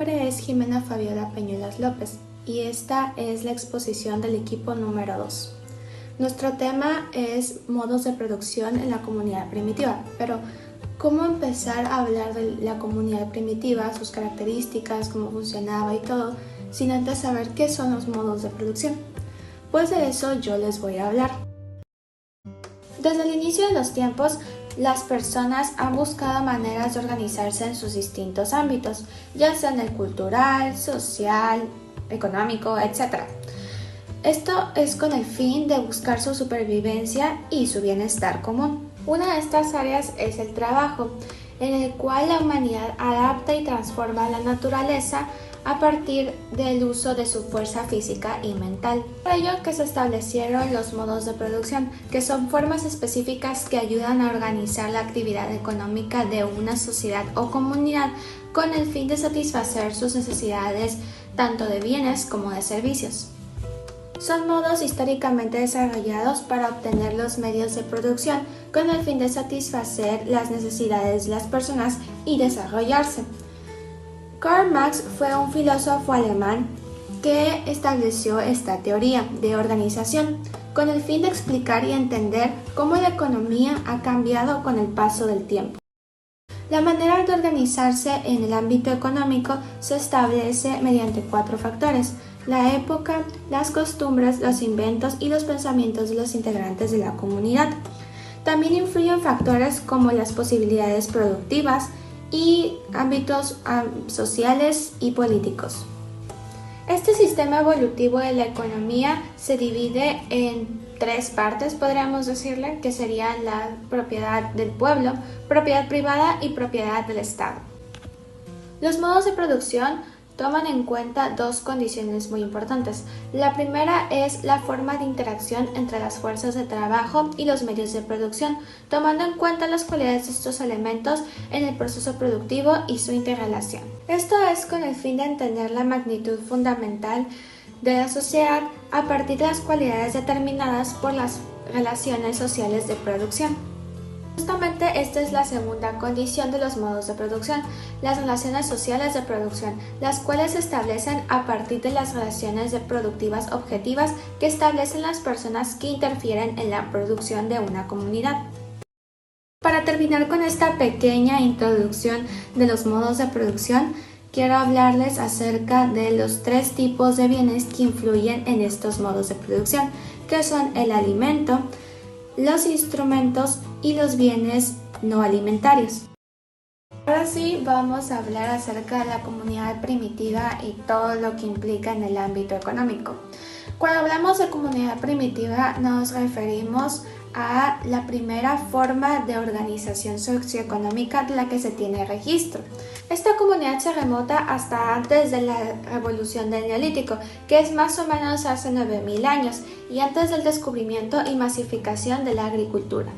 nombre es Jimena Fabiola Peñuelas López y esta es la exposición del equipo número 2. Nuestro tema es modos de producción en la comunidad primitiva, pero ¿cómo empezar a hablar de la comunidad primitiva, sus características, cómo funcionaba y todo, sin antes saber qué son los modos de producción? Pues de eso yo les voy a hablar. Desde el inicio de los tiempos, las personas han buscado maneras de organizarse en sus distintos ámbitos, ya sea en el cultural, social, económico, etc. Esto es con el fin de buscar su supervivencia y su bienestar común. Una de estas áreas es el trabajo, en el cual la humanidad adapta y transforma la naturaleza a partir del uso de su fuerza física y mental. Por ello que se establecieron los modos de producción, que son formas específicas que ayudan a organizar la actividad económica de una sociedad o comunidad con el fin de satisfacer sus necesidades tanto de bienes como de servicios. Son modos históricamente desarrollados para obtener los medios de producción con el fin de satisfacer las necesidades de las personas y desarrollarse. Karl Marx fue un filósofo alemán que estableció esta teoría de organización con el fin de explicar y entender cómo la economía ha cambiado con el paso del tiempo. La manera de organizarse en el ámbito económico se establece mediante 4 factores: la época, las costumbres, los inventos y los pensamientos de los integrantes de la comunidad. También influyen factores como las posibilidades productivas y ámbitos sociales y políticos. Este sistema evolutivo de la economía se divide en 3 partes, podríamos decirle, que serían la propiedad del pueblo, propiedad privada y propiedad del Estado. Los modos de producción toman en cuenta 2 condiciones muy importantes. La primera es la forma de interacción entre las fuerzas de trabajo y los medios de producción, tomando en cuenta las cualidades de estos elementos en el proceso productivo y su interrelación. Esto es con el fin de entender la magnitud fundamental de la sociedad a partir de las cualidades determinadas por las relaciones sociales de producción. Justamente esta es la segunda condición de los modos de producción, las relaciones sociales de producción, las cuales se establecen a partir de las relaciones productivas objetivas que establecen las personas que interfieren en la producción de una comunidad. Para terminar con esta pequeña introducción de los modos de producción, quiero hablarles acerca de los 3 tipos de bienes que influyen en estos modos de producción, que son el alimento, los instrumentos y los bienes no alimentarios. Ahora sí vamos a hablar acerca de la comunidad primitiva y todo lo que implica en el ámbito económico. Cuando hablamos de comunidad primitiva nos referimos a la primera forma de organización socioeconómica de la que se tiene registro. Esta comunidad se remota hasta antes de la revolución del Neolítico, que es más o menos hace 9000 años, y antes del descubrimiento y masificación de la agricultura.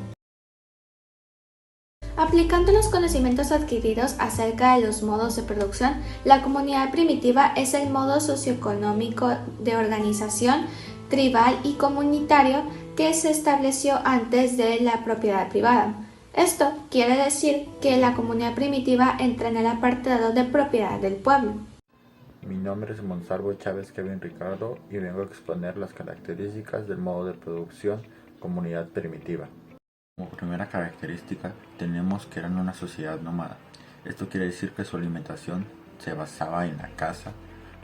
Aplicando los conocimientos adquiridos acerca de los modos de producción, la comunidad primitiva es el modo socioeconómico de organización tribal y comunitario que se estableció antes de la propiedad privada. Esto quiere decir que la comunidad primitiva entra en el apartado de propiedad del pueblo. Mi nombre es Monsalvo Chávez Kevin Ricardo y vengo a exponer las características del modo de producción comunidad primitiva. Como primera característica tenemos que eran una sociedad nómada. Esto quiere decir que su alimentación se basaba en la caza,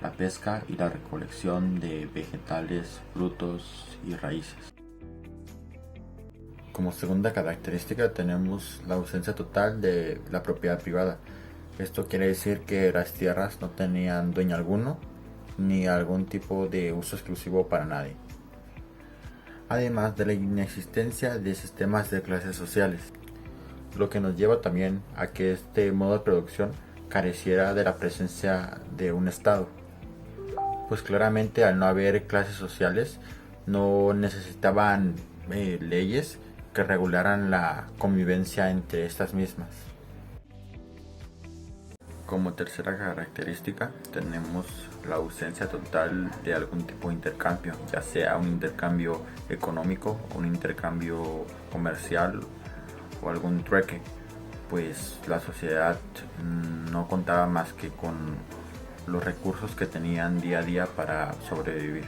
la pesca y la recolección de vegetales, frutos y raíces. Como segunda característica tenemos la ausencia total de la propiedad privada. Esto quiere decir que las tierras no tenían dueño alguno ni algún tipo de uso exclusivo para nadie. Además de la inexistencia de sistemas de clases sociales, lo que nos lleva también a que este modo de producción careciera de la presencia de un Estado, pues claramente al no haber clases sociales no necesitaban leyes que regularan la convivencia entre estas mismas. Como tercera característica tenemos la ausencia total de algún tipo de intercambio, ya sea un intercambio económico, un intercambio comercial o algún trueque, pues la sociedad no contaba más que con los recursos que tenían día a día para sobrevivir.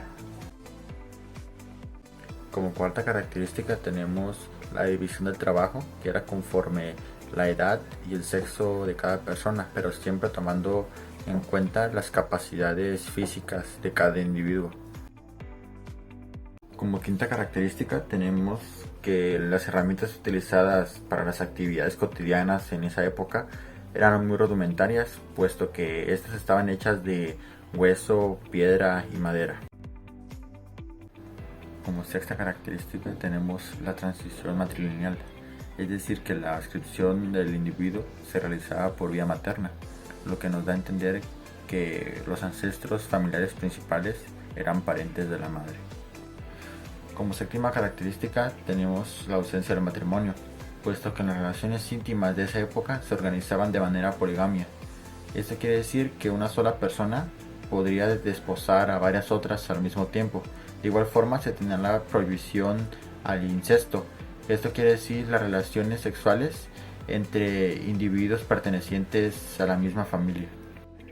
Como cuarta característica tenemos la división del trabajo, que era conforme la edad y el sexo de cada persona, pero siempre tomando en cuenta las capacidades físicas de cada individuo. Como quinta característica tenemos que las herramientas utilizadas para las actividades cotidianas en esa época eran muy rudimentarias, puesto que estas estaban hechas de hueso, piedra y madera. Como sexta característica tenemos la transición matrilineal, es decir que la ascripción del individuo se realizaba por vía materna, lo que nos da a entender que los ancestros familiares principales eran parientes de la madre. Como séptima característica tenemos la ausencia del matrimonio, puesto que las relaciones íntimas de esa época se organizaban de manera poligamia. Esto quiere decir que una sola persona podría desposar a varias otras al mismo tiempo. De igual forma se tenía la prohibición al incesto. Esto quiere decir las relaciones sexuales entre individuos pertenecientes a la misma familia.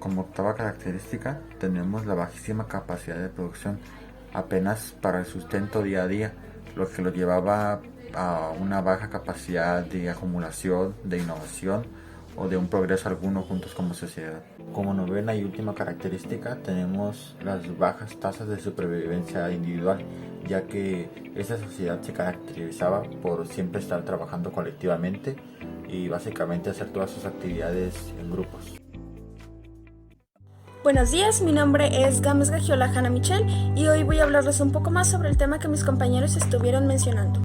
Como octava característica tenemos la bajísima capacidad de producción, apenas para el sustento día a día, lo que lo llevaba a una baja capacidad de acumulación, de innovación o de un progreso alguno juntos como sociedad. Como novena y última característica tenemos las bajas tasas de supervivencia individual, ya que esa sociedad se caracterizaba por siempre estar trabajando colectivamente y básicamente hacer todas sus actividades en grupos. Buenos días, mi nombre es Gámez Gagiola Hanna Michel y hoy voy a hablarles un poco más sobre el tema que mis compañeros estuvieron mencionando.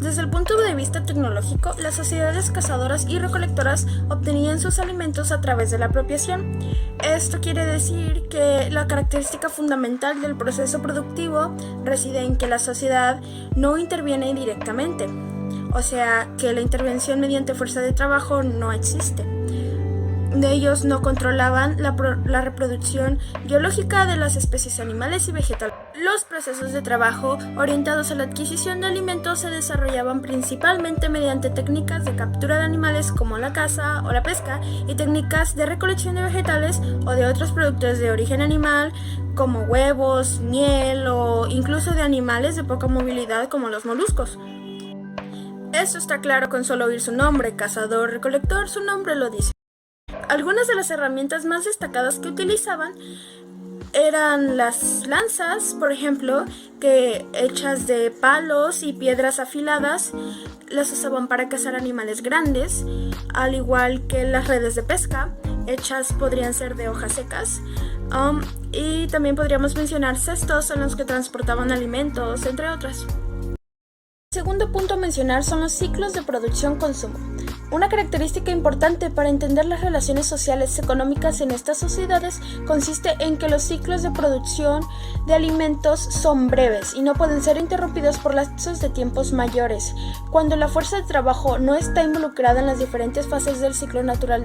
Desde el punto de vista tecnológico, las sociedades cazadoras y recolectoras obtenían sus alimentos a través de la apropiación. Esto quiere decir que la característica fundamental del proceso productivo reside en que la sociedad no interviene directamente, o sea, que la intervención mediante fuerza de trabajo no existe. De ellos no controlaban la reproducción biológica de las especies animales y vegetales. Los procesos de trabajo orientados a la adquisición de alimentos se desarrollaban principalmente mediante técnicas de captura de animales como la caza o la pesca y técnicas de recolección de vegetales o de otros productos de origen animal como huevos, miel o incluso de animales de poca movilidad como los moluscos. Esto está claro con solo oír su nombre, cazador-recolector, su nombre lo dice. Algunas de las herramientas más destacadas que utilizaban eran las lanzas, por ejemplo, que hechas de palos y piedras afiladas, las usaban para cazar animales grandes, al igual que las redes de pesca, hechas podrían ser de hojas secas, y también podríamos mencionar cestos en los que transportaban alimentos, entre otras. El segundo punto a mencionar son los ciclos de producción-consumo. Una característica importante para entender las relaciones sociales y económicas en estas sociedades consiste en que los ciclos de producción de alimentos son breves y no pueden ser interrumpidos por lapsos de tiempos mayores. Cuando la fuerza de trabajo no está involucrada en las diferentes fases del ciclo natural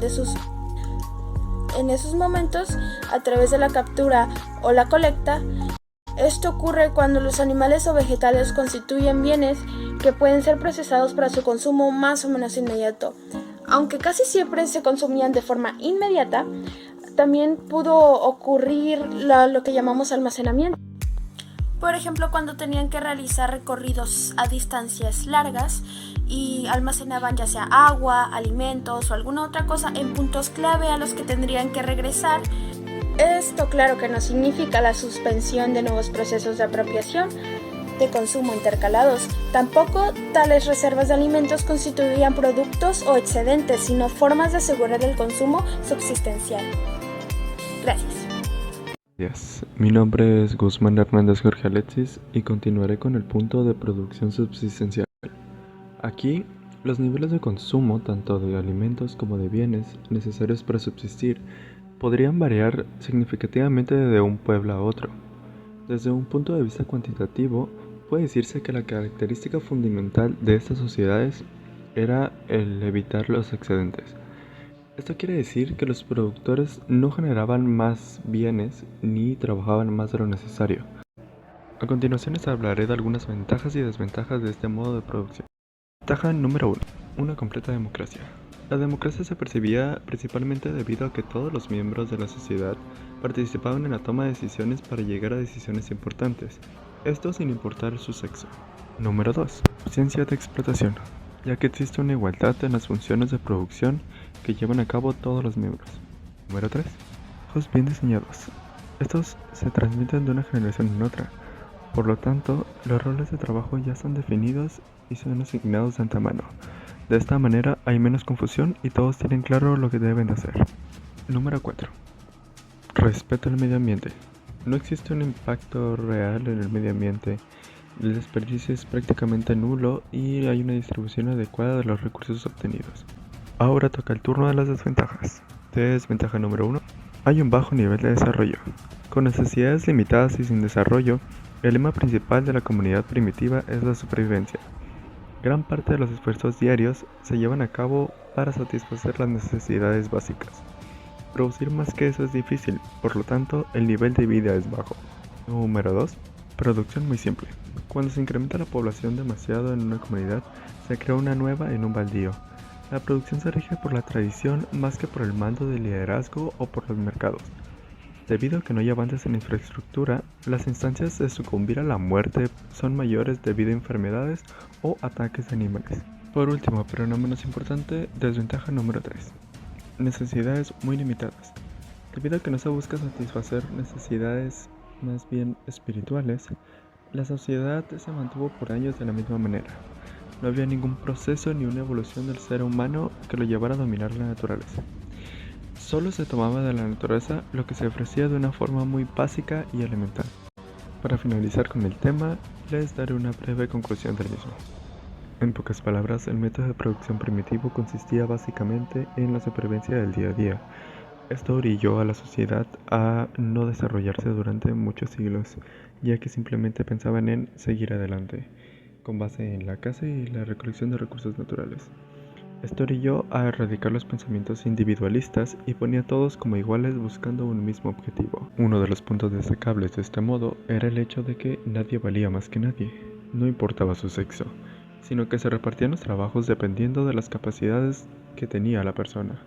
en esos momentos, a través de la captura o la colecta, esto ocurre cuando los animales o vegetales constituyen bienes que pueden ser procesados para su consumo más o menos inmediato. Aunque casi siempre se consumían de forma inmediata, también pudo ocurrir lo que llamamos almacenamiento. Por ejemplo, cuando tenían que realizar recorridos a distancias largas y almacenaban ya sea agua, alimentos o alguna otra cosa en puntos clave a los que tendrían que regresar. Esto claro que no significa la suspensión de nuevos procesos de apropiación de consumo intercalados. Tampoco tales reservas de alimentos constituían productos o excedentes, sino formas de asegurar el consumo subsistencial. Gracias. Mi nombre es Guzmán Hernández Jorge Alexis y continuaré con el punto de producción subsistencial. Aquí, los niveles de consumo, tanto de alimentos como de bienes necesarios para subsistir, podrían variar significativamente de un pueblo a otro. Desde un punto de vista cuantitativo, puede decirse que la característica fundamental de estas sociedades era el evitar los excedentes. Esto quiere decir que los productores no generaban más bienes ni trabajaban más de lo necesario. A continuación les hablaré de algunas ventajas y desventajas de este modo de producción. Ventaja número 1. Una completa democracia. La democracia se percibía principalmente debido a que todos los miembros de la sociedad participaban en la toma de decisiones para llegar a decisiones importantes, esto sin importar su sexo. Número 2. Ciencia de explotación, ya que existe una igualdad en las funciones de producción que llevan a cabo todos los miembros. Número 3. Trabajos bien diseñados. Estos se transmiten de una generación en otra, por lo tanto, los roles de trabajo ya están definidos y son asignados de antemano. De esta manera hay menos confusión y todos tienen claro lo que deben hacer. Número 4. Respeto al medio ambiente. No existe un impacto real en el medio ambiente. El desperdicio es prácticamente nulo y hay una distribución adecuada de los recursos obtenidos. Ahora toca el turno de las desventajas. Desventaja número 1. Hay un bajo nivel de desarrollo. Con necesidades limitadas y sin desarrollo, el lema principal de la comunidad primitiva es la supervivencia. Gran parte de los esfuerzos diarios se llevan a cabo para satisfacer las necesidades básicas. Producir más que eso es difícil, por lo tanto, el nivel de vida es bajo. Número 2. Producción muy simple. Cuando se incrementa la población demasiado en una comunidad, se crea una nueva en un baldío. La producción se rige por la tradición más que por el mando de liderazgo o por los mercados. Debido a que no hay avances en infraestructura, las instancias de sucumbir a la muerte son mayores debido a enfermedades o ataques de animales. Por último, pero no menos importante, desventaja número 3. Necesidades muy limitadas. Debido a que no se busca satisfacer necesidades más bien espirituales, la sociedad se mantuvo por años de la misma manera. No había ningún proceso ni una evolución del ser humano que lo llevara a dominar la naturaleza. Solo se tomaba de la naturaleza lo que se ofrecía de una forma muy básica y elemental. Para finalizar con el tema, les daré una breve conclusión del mismo. En pocas palabras, el método de producción primitivo consistía básicamente en la supervivencia del día a día. Esto orilló a la sociedad a no desarrollarse durante muchos siglos, ya que simplemente pensaban en seguir adelante, con base en la caza y la recolección de recursos naturales. Esto orilló a erradicar los pensamientos individualistas y ponía a todos como iguales buscando un mismo objetivo. Uno de los puntos destacables de este modo era el hecho de que nadie valía más que nadie, no importaba su sexo, sino que se repartían los trabajos dependiendo de las capacidades que tenía la persona,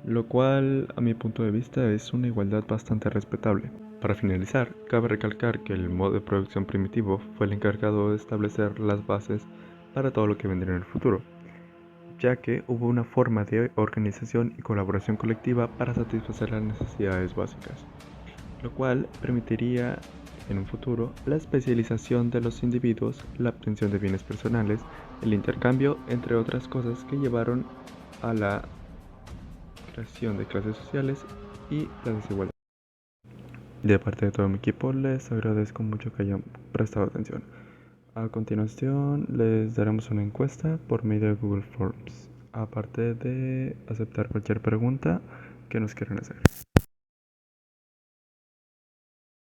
lo cual, a mi punto de vista, es una igualdad bastante respetable. Para finalizar, cabe recalcar que el modo de producción primitivo fue el encargado de establecer las bases para todo lo que vendría en el futuro, ya que hubo una forma de organización y colaboración colectiva para satisfacer las necesidades básicas, lo cual permitiría en un futuro la especialización de los individuos, la obtención de bienes personales, el intercambio, entre otras cosas que llevaron a la creación de clases sociales y la desigualdad. De parte de todo mi equipo, les agradezco mucho que hayan prestado atención. A continuación, les daremos una encuesta por medio de Google Forms, aparte de aceptar cualquier pregunta que nos quieran hacer.